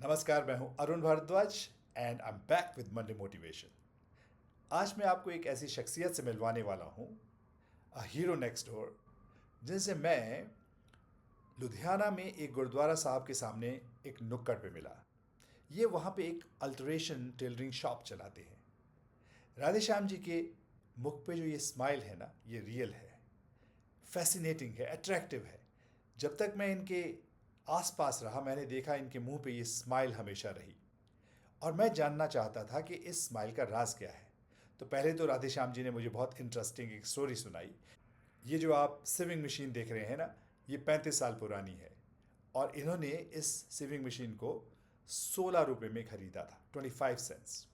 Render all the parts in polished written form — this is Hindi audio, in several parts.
नमस्कार, मैं हूं Arun Bhardwaj and I am back with Monday motivation. आज मैं आपको एक ऐसी शख्सियत से मिलवाने वाला हूं, अ हीरो नेक्स्ट डोर, जिनसे मैं लुधियाना में एक गुरुद्वारा साहब के सामने एक नुक्कड़ पे मिला। ये वहाँ पे एक अल्टरेशन टेलरिंग शॉप चलाते हैं। राधे श्याम जी के मुख पे जो ये स्माइल है ना, ये रियल है, फैसिनेटिंग है, अट्रैक्टिव है। जब तक मैं इनके आसपास रहा, मैंने देखा इनके मुंह पे ये स्माइल हमेशा रही। और मैं जानना चाहता था कि इस स्माइल का राज क्या है। तो पहले तो राधे श्याम जी ने मुझे बहुत इंटरेस्टिंग एक स्टोरी सुनाई। ये जो आप सिविंग मशीन देख रहे हैं ना, ये 35 साल पुरानी है। और इन्होंने इस सिविंग मशीन को 16 रुपये में खरीदा था, 25 सेंट्स।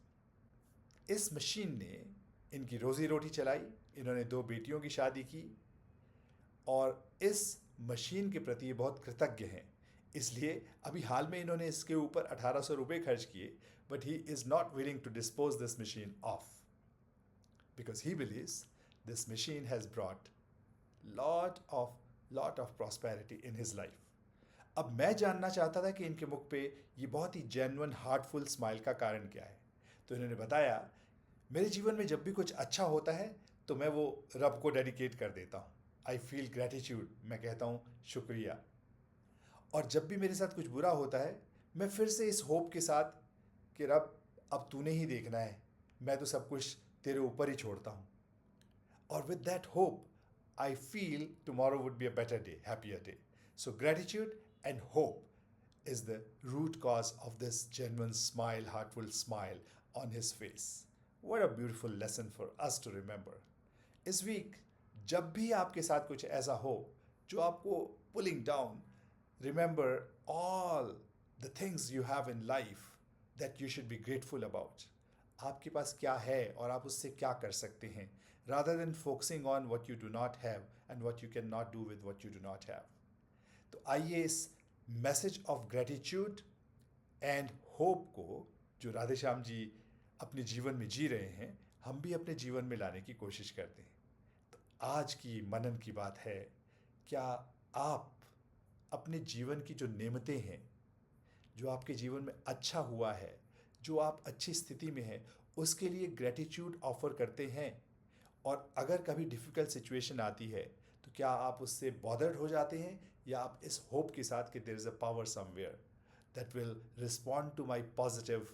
इस मशीन ने इनकी रोज़ी रोटी चलाई। इन्होंने 2 बेटियों की शादी की और इस मशीन के प्रति ये बहुत कृतज्ञ हैं। इसलिए अभी हाल में इन्होंने इसके ऊपर 1800 रुपये खर्च किए, but he is not willing to dispose this machine of because he believes this machine has brought lot of prosperity in his life. अब मैं जानना चाहता था कि इनके मुख पे ये बहुत ही जेन्युइन हार्टफुल स्माइल का कारण क्या है। तो इन्होंने बताया, मेरे जीवन में जब भी कुछ अच्छा होता है तो मैं वो रब को डेडिकेट कर देता हूँ। आई फील ग्रेटिट्यूड, मैं कहता हूँ शुक्रिया। और जब भी मेरे साथ कुछ बुरा होता है, मैं फिर से इस होप के साथ कि रब, अब तूने ही देखना है, मैं तो सब कुछ तेरे ऊपर ही छोड़ता हूँ। और with that hope I feel tomorrow would be a better day, happier day. So gratitude and hope is the root cause of this genuine smile, heartful smile on his face. What a beautiful lesson for us to remember. इस वीक जब भी आपके साथ कुछ ऐसा हो जो आपको pulling down, remember all the things you have in life that you should be grateful about. आपके पास क्या है और आप उससे क्या कर सकते हैं, rather than focusing on what you do not have and what you cannot do with what you do not have. तो आइए इस message of gratitude and hope को, जो राधे श्याम जी अपने जीवन में जी रहे हैं, हम भी अपने जीवन में लाने की कोशिश करते हैं। तो आज की मनन की बात है, क्या आप अपने जीवन की जो नेमतें हैं, जो आपके जीवन में अच्छा हुआ है, जो आप अच्छी स्थिति में हैं, उसके लिए ग्रेटिट्यूड ऑफर करते हैं? और अगर कभी डिफ़िकल्ट सिचुएशन आती है तो क्या आप उससे बॉदर्ड हो जाते हैं, या आप इस होप के साथ कि there is a power somewhere that will respond to my positive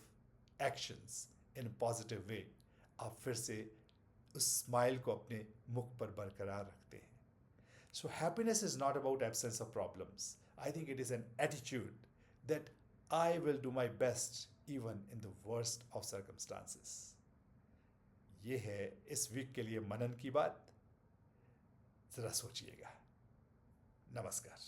actions in positive way, आप फिर से उस स्माइल को अपने मुख पर बरकरार रखते हैं? So, happiness is not about absence of problems. I think it is an attitude that I will do my best even in the worst of circumstances. ये है इस वीक के लिए मनन की बात। ज़रा सोचिएगा। नमस्कार।